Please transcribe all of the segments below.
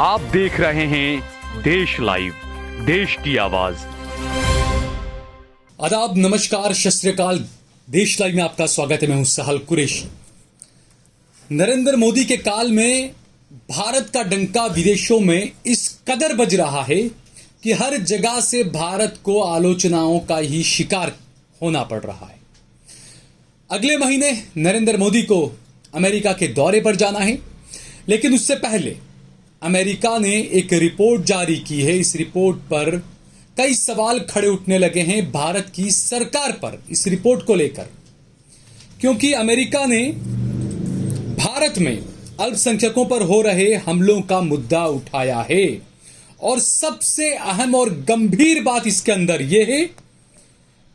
आप देख रहे हैं देश लाइव, देश की आवाज। आदाब, नमस्कार, सत श्री अकाल। देश लाइव में आपका स्वागत है। मैं हूं सहल कुरैशी। नरेंद्र मोदी के काल में भारत का डंका विदेशों में इस कदर बज रहा है कि हर जगह से भारत को आलोचनाओं का ही शिकार होना पड़ रहा है। अगले महीने नरेंद्र मोदी को अमेरिका के दौरे पर जाना है, लेकिन उससे पहले अमेरिका ने एक रिपोर्ट जारी की है। इस रिपोर्ट पर कई सवाल खड़े उठने लगे हैं भारत की सरकार पर, इस रिपोर्ट को लेकर, क्योंकि अमेरिका ने भारत में अल्पसंख्यकों पर हो रहे हमलों का मुद्दा उठाया है। और सबसे अहम और गंभीर बात इसके अंदर यह है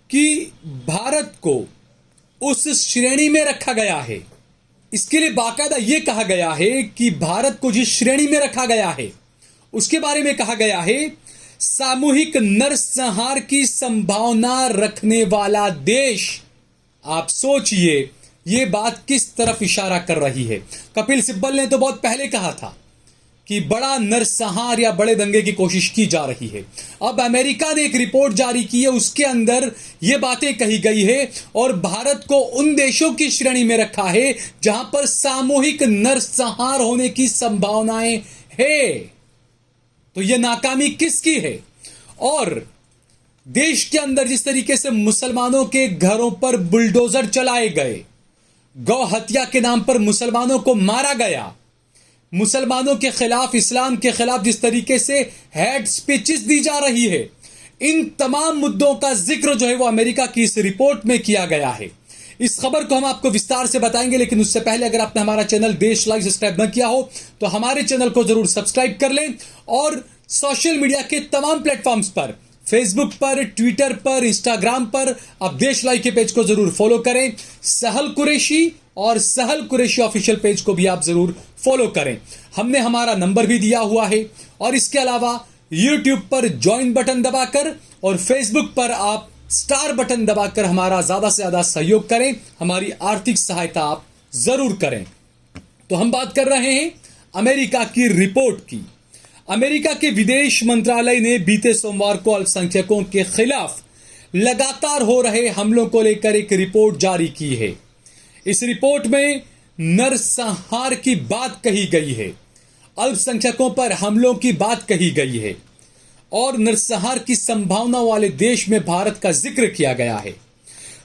कि भारत को उस श्रेणी में रखा गया है। इसके लिए बाकायदा यह कहा गया है कि भारत को जिस श्रेणी में रखा गया है उसके बारे में कहा गया है सामूहिक नरसंहार की संभावना रखने वाला देश। आप सोचिए यह बात किस तरफ इशारा कर रही है। कपिल सिब्बल ने तो बहुत पहले कहा था कि बड़ा नरसंहार या बड़े दंगे की कोशिश की जा रही है। अब अमेरिका ने एक रिपोर्ट जारी की है, उसके अंदर ये बातें कही गई है और भारत को उन देशों की श्रेणी में रखा है जहां पर सामूहिक नरसंहार होने की संभावनाएं है। तो यह नाकामी किसकी है? और देश के अंदर जिस तरीके से मुसलमानों के घरों पर बुलडोजर चलाए गए, गौ हत्या के नाम पर मुसलमानों को मारा गया, मुसलमानों के खिलाफ, इस्लाम के खिलाफ जिस तरीके से हेट स्पीचेस दी जा रही है, इन तमाम मुद्दों का जिक्र जो है वो अमेरिका की इस रिपोर्ट में किया गया है। इस खबर को हम आपको विस्तार से बताएंगे, लेकिन उससे पहले अगर आपने हमारा चैनल देश लाइव सब्सक्राइब न किया हो तो हमारे चैनल को जरूर सब्सक्राइब कर लें और सोशल मीडिया के तमाम प्लेटफॉर्म्स पर, फेसबुक पर, ट्विटर पर, इंस्टाग्राम पर आप देश लाइव के पेज को जरूर फॉलो करें। सहल कुरैशी और सहल कुरैशी ऑफिशियल पेज को भी आप जरूर फॉलो करें। हमने हमारा नंबर भी दिया हुआ है और इसके अलावा यूट्यूब पर ज्वाइन बटन दबाकर और फेसबुक पर आप स्टार बटन दबाकर हमारा ज्यादा से ज्यादा सहयोग करें, हमारी आर्थिक सहायता आप जरूर करें। तो हम बात कर रहे हैं अमेरिका की रिपोर्ट की। अमेरिका के विदेश मंत्रालय ने बीते सोमवार को अल्पसंख्यकों के खिलाफ लगातार हो रहे हमलों को लेकर एक रिपोर्ट जारी की है। इस रिपोर्ट में नरसंहार की बात कही गई है, अल्पसंख्यकों पर हमलों की बात कही गई है और नरसंहार की संभावना वाले देश में भारत का जिक्र किया गया है।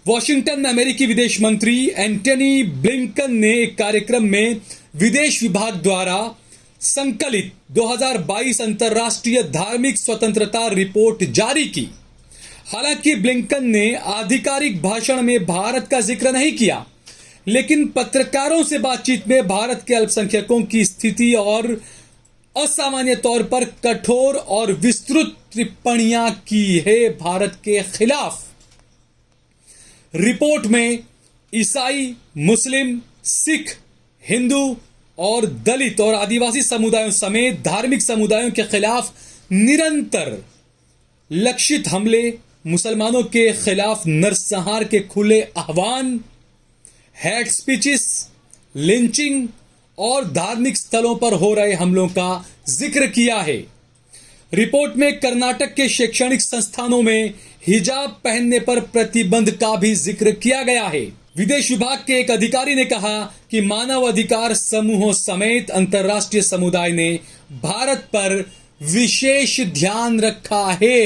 वॉशिंगटन में अमेरिकी विदेश मंत्री एंटनी ब्लिंकन ने एक कार्यक्रम में विदेश विभाग द्वारा संकलित 2022 अंतर्राष्ट्रीय धार्मिक स्वतंत्रता रिपोर्ट जारी की। हालांकि ब्लिंकन ने आधिकारिक भाषण में भारत का जिक्र नहीं किया, लेकिन पत्रकारों से बातचीत में भारत के अल्पसंख्यकों की स्थिति और असामान्य तौर पर कठोर और विस्तृत टिप्पणियां की है भारत के खिलाफ। रिपोर्ट में ईसाई, मुस्लिम, सिख, हिंदू और दलित और आदिवासी समुदायों समेत धार्मिक समुदायों के खिलाफ निरंतर लक्षित हमले, मुसलमानों के खिलाफ नरसंहार के खुले आह्वान, हेट स्पीचेस, लिंचिंग और धार्मिक स्थलों पर हो रहे हमलों का जिक्र किया है। रिपोर्ट में कर्नाटक के शैक्षणिक संस्थानों में हिजाब पहनने पर प्रतिबंध का भी जिक्र किया गया है। विदेश विभाग के एक अधिकारी ने कहा कि मानव अधिकार समूहों समेत अंतर्राष्ट्रीय समुदाय ने भारत पर विशेष ध्यान रखा है।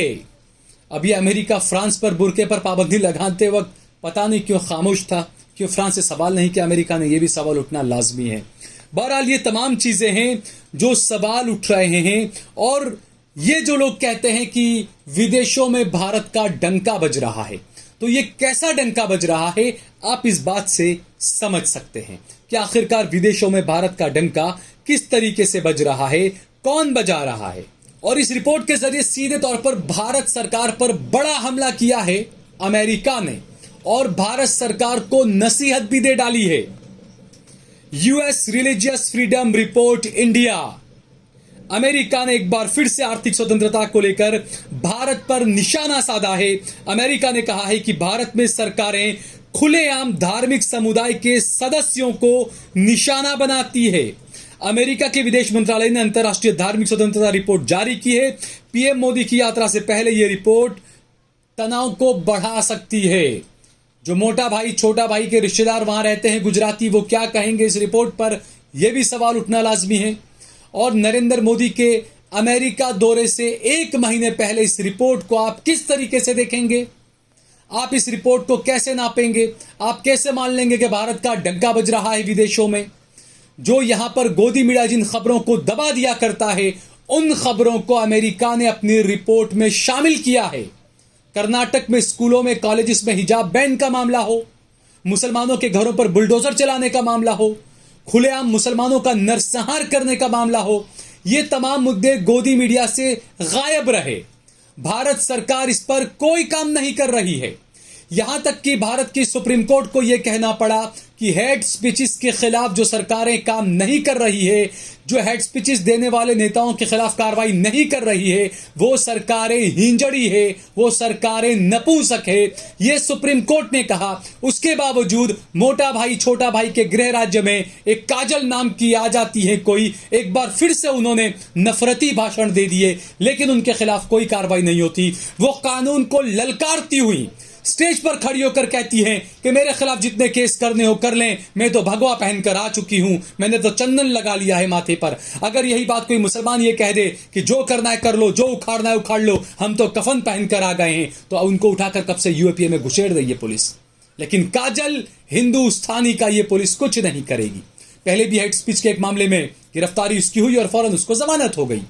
अभी अमेरिका फ्रांस पर बुर्के पर पाबंदी लगाते वक्त पता नहीं क्यों खामोश था, क्यों फ्रांस से सवाल नहीं किया। अमेरिका ने यह भी सवाल उठना लाजमी है। बहरहाल ये तमाम चीजें हैं जो सवाल उठ रहे हैं और ये जो लोग कहते हैं कि विदेशों में भारत का डंका बज रहा है, तो ये कैसा डंका बज रहा है आप इस बात से समझ सकते हैं कि आखिरकार विदेशों में भारत का डंका किस तरीके से बज रहा है, कौन बजा रहा है। और इस रिपोर्ट के जरिए सीधे तौर पर भारत सरकार पर बड़ा हमला किया है अमेरिका ने और भारत सरकार को नसीहत भी दे डाली है। US religious freedom report India, America ने एक बार फिर से आर्थिक स्वतंत्रता को लेकर भारत पर निशाना साधा है। अमेरिका ने कहा है कि भारत में सरकारें खुलेआम धार्मिक समुदाय के सदस्यों को निशाना बनाती है। अमेरिका के विदेश मंत्रालय ने अंतर्राष्ट्रीय धार्मिक स्वतंत्रता रिपोर्ट जारी की है। पीएम मोदी की यात्रा से पहले यह रिपोर्ट तनाव को बढ़ा सकती है। जो मोटा भाई छोटा भाई के रिश्तेदार वहां रहते हैं गुजराती, वो क्या कहेंगे इस रिपोर्ट पर, यह भी सवाल उठना लाजमी है। और नरेंद्र मोदी के अमेरिका दौरे से 1 महीने पहले इस रिपोर्ट को आप किस तरीके से देखेंगे? आप इस रिपोर्ट को कैसे नापेंगे? आप कैसे मान लेंगे कि भारत का डंका बज रहा है विदेशों में? जो यहां पर गोदी मीडिया जिन खबरों को दबा दिया करता है, उन खबरों को अमेरिका ने अपनी रिपोर्ट में शामिल किया है। कर्नाटक में स्कूलों में, कॉलेजेस में हिजाब बैन का मामला हो, मुसलमानों के घरों पर बुलडोजर चलाने का मामला हो, खुलेआम मुसलमानों का नरसंहार करने का मामला हो, ये तमाम मुद्दे गोदी मीडिया से गायब रहे। भारत सरकार इस पर कोई काम नहीं कर रही है। यहां तक कि भारत की सुप्रीम कोर्ट को यह कहना पड़ा कि हेड स्पीचेस के खिलाफ जो सरकारें काम नहीं कर रही है, जो हेड स्पीचेस देने वाले नेताओं के खिलाफ कार्रवाई नहीं कर रही है, वो सरकारें हिंजड़ी है, वो सरकारें नपुंसक है, ये सुप्रीम कोर्ट ने कहा। उसके बावजूद मोटा भाई छोटा भाई के गृह राज्य में एक काजल नाम की आ जाती है कोई, एक बार फिर से उन्होंने नफरती भाषण दे दिए, लेकिन उनके खिलाफ कोई कार्रवाई नहीं होती। वो कानून को ललकारती हुई स्टेज पर खड़ी होकर कहती हैं कि मेरे खिलाफ जितने केस करने हो कर लें, मैं तो भगवा पहनकर आ चुकी हूं, मैंने तो चंदन लगा लिया है माथे पर। अगर यही बात कोई मुसलमान ये कह दे कि जो करना है कर लो, जो उखाड़ना है उखाड़ लो, हम तो कफन पहनकर आ गए हैं, तो उनको उठाकर कब से यूएपीए में घुसेड़ रही है पुलिस। लेकिन काजल हिंदुस्तानी का ये पुलिस कुछ नहीं करेगी। पहले भी हेड स्पीच के एक मामले में गिरफ्तारी उसकी हुई और फौरन उसको जमानत हो गई।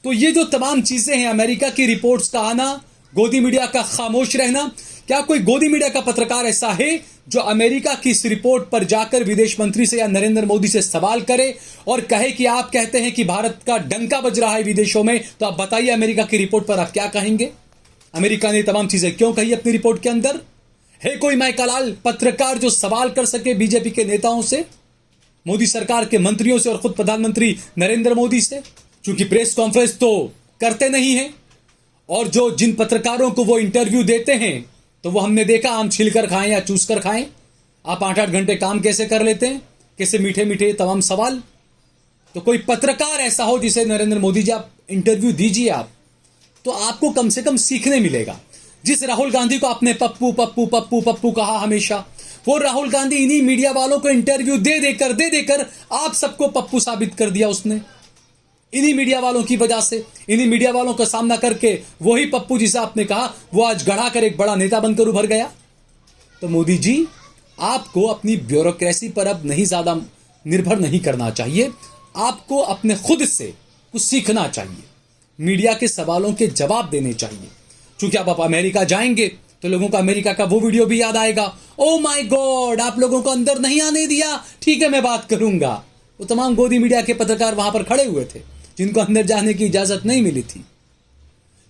तो ये जो तमाम चीजें हैं, अमेरिका की रिपोर्ट्स का आना, गोदी मीडिया का खामोश रहना, क्या कोई गोदी मीडिया का पत्रकार ऐसा है जो अमेरिका की इस रिपोर्ट पर जाकर विदेश मंत्री से या नरेंद्र मोदी से सवाल करे और कहे कि आप कहते हैं कि भारत का डंका बज रहा है विदेशों में, तो आप बताइए अमेरिका की रिपोर्ट पर आप क्या कहेंगे? अमेरिका ने तमाम चीजें क्यों कही अपनी रिपोर्ट के अंदर? है कोई माइकलाल पत्रकार जो सवाल कर सके बीजेपी के नेताओं से, मोदी सरकार के मंत्रियों से और खुद प्रधानमंत्री नरेंद्र मोदी से? क्योंकि प्रेस कॉन्फ्रेंस तो करते नहीं है, और जो जिन पत्रकारों को वो इंटरव्यू देते हैं, तो वो हमने देखा आम छील कर खाएं या चूस कर खाएं। आप 8-8 घंटे काम कैसे कर लेते हैं, कैसे मीठे मीठे तमाम सवाल। तो कोई पत्रकार ऐसा हो जिसे नरेंद्र मोदी जी आप इंटरव्यू दीजिए आप, तो आपको कम से कम सीखने मिलेगा। जिस राहुल गांधी को आपने पप्पू पप्पू पप्पू पप्पू कहा हमेशा, वो राहुल गांधी इन्हीं मीडिया वालों को इंटरव्यू दे देकर आप सबको पप्पू साबित कर दिया उसने। इन्हीं मीडिया वालों की वजह से, इन्हीं मीडिया वालों का सामना करके वही पप्पू जिसे आपने कहा वो आज गढ़ा कर एक बड़ा नेता बनकर उभर गया। तो मोदी जी, आपको अपनी ब्यूरोक्रेसी पर अब नहीं ज्यादा निर्भर नहीं करना चाहिए, आपको अपने खुद से कुछ सीखना चाहिए, मीडिया के सवालों के जवाब देने चाहिए। क्योंकि अब आप अमेरिका जाएंगे तो लोगों को अमेरिका का वो वीडियो भी याद आएगा, ओ माय गॉड आप लोगों को अंदर नहीं आने दिया, ठीक है मैं बात करूंगा। वो तमाम गोदी मीडिया के पत्रकार वहां पर खड़े हुए थे जिनको अंदर जाने की इजाजत नहीं मिली थी।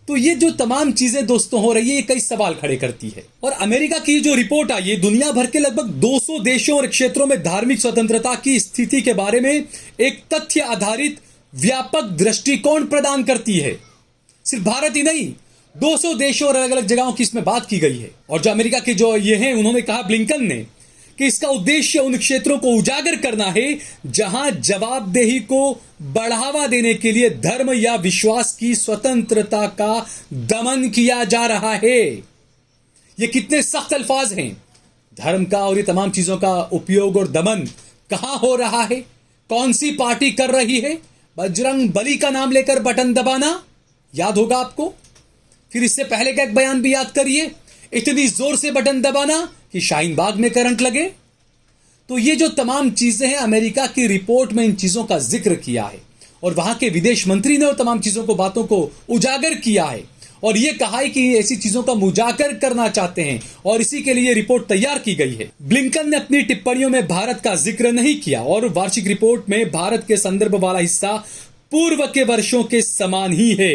तो ये जो तमाम चीजें दोस्तों हो रही है, ये कई सवाल खड़े करती है। और अमेरिका की जो रिपोर्ट आई है, दुनिया भर के लगभग 200 देशों और क्षेत्रों में धार्मिक स्वतंत्रता की स्थिति के बारे में एक तथ्य आधारित व्यापक दृष्टिकोण प्रदान करती है। सिर्फ भारत ही नहीं, 200 देशों और अलग अलग जगहों की इसमें बात की गई है। और जो अमेरिका के जो ये हैं, उन्होंने कहा ब्लिंकन ने कि इसका उद्देश्य उन क्षेत्रों को उजागर करना है जहां जवाबदेही को बढ़ावा देने के लिए धर्म या विश्वास की स्वतंत्रता का दमन किया जा रहा है। ये कितने सख्त अल्फाज हैं। धर्म का और ये तमाम चीजों का उपयोग और दमन कहां हो रहा है, कौन सी पार्टी कर रही है? बजरंग बली का नाम लेकर बटन दबाना याद होगा आपको। फिर इससे पहले का एक बयान भी याद करिए, इतनी जोर से बटन दबाना कि शाहीन बाग में करंट लगे। तो ये जो तमाम चीजें हैं, अमेरिका की रिपोर्ट में इन चीजों का जिक्र किया है और वहां के विदेश मंत्री ने तमाम चीजों को, बातों को उजागर किया है और यह कहा है कि ऐसी चीजों का उजागर करना चाहते हैं और इसी के लिए रिपोर्ट तैयार की गई है। ब्लिंकन ने अपनी टिप्पणियों में भारत का जिक्र नहीं किया और वार्षिक रिपोर्ट में भारत के संदर्भ वाला हिस्सा पूर्व के वर्षों के समान ही है।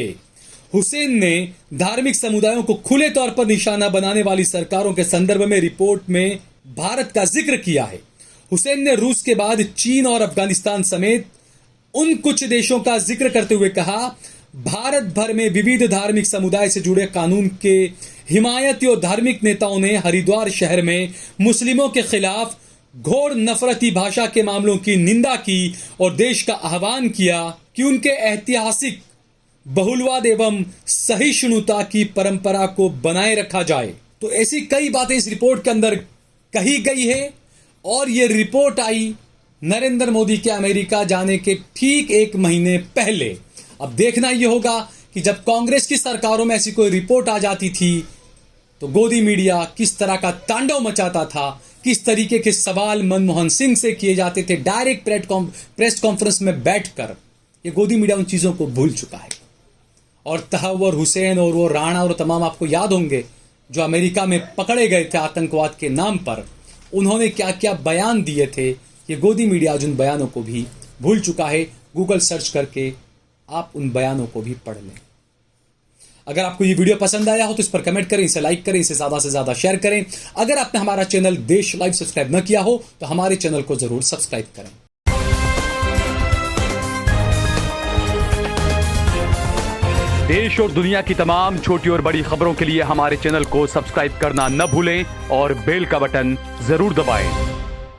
हुसैन ने धार्मिक समुदायों को खुले तौर पर निशाना बनाने वाली सरकारों के संदर्भ में रिपोर्ट में भारत का जिक्र किया है। हुसैन ने रूस के बाद चीन और अफगानिस्तान समेत उन कुछ देशों का जिक्र करते हुए कहा, भारत भर में विविध धार्मिक समुदाय से जुड़े कानून के हिमायती और धार्मिक नेताओं ने हरिद्वार शहर में मुस्लिमों के खिलाफ घोर नफरती भाषा के मामलों की निंदा की और देश का आह्वान किया कि उनके ऐतिहासिक बहुलवाद एवं सहिष्णुता की परंपरा को बनाए रखा जाए। तो ऐसी कई बातें इस रिपोर्ट के अंदर कही गई है और ये रिपोर्ट आई नरेंद्र मोदी के अमेरिका जाने के ठीक 1 महीने पहले। अब देखना यह होगा कि जब कांग्रेस की सरकारों में ऐसी कोई रिपोर्ट आ जाती थी तो गोदी मीडिया किस तरह का तांडव मचाता था, किस तरीके के सवाल मनमोहन सिंह से किए जाते थे डायरेक्ट प्रेस कॉन्फ्रेंस में बैठकर। ये गोदी मीडिया उन चीजों को भूल चुका है। और तहव्वुर हुसैन और वो राणा और तमाम आपको याद होंगे जो अमेरिका में पकड़े गए थे आतंकवाद के नाम पर, उन्होंने क्या क्या बयान दिए थे, ये गोदी मीडिया आज उन बयानों को भी भूल चुका है। गूगल सर्च करके आप उन बयानों को भी पढ़ लें। अगर आपको ये वीडियो पसंद आया हो तो इस पर कमेंट करें, इसे लाइक करें, इसे ज्यादा से ज्यादा शेयर करें। अगर आपने हमारा चैनल देश लाइव सब्सक्राइब न किया हो तो हमारे चैनल को जरूर सब्सक्राइब करें। देश और दुनिया की तमाम छोटी और बड़ी खबरों के लिए हमारे चैनल को सब्सक्राइब करना न भूलें और बेल का बटन जरूर दबाएं।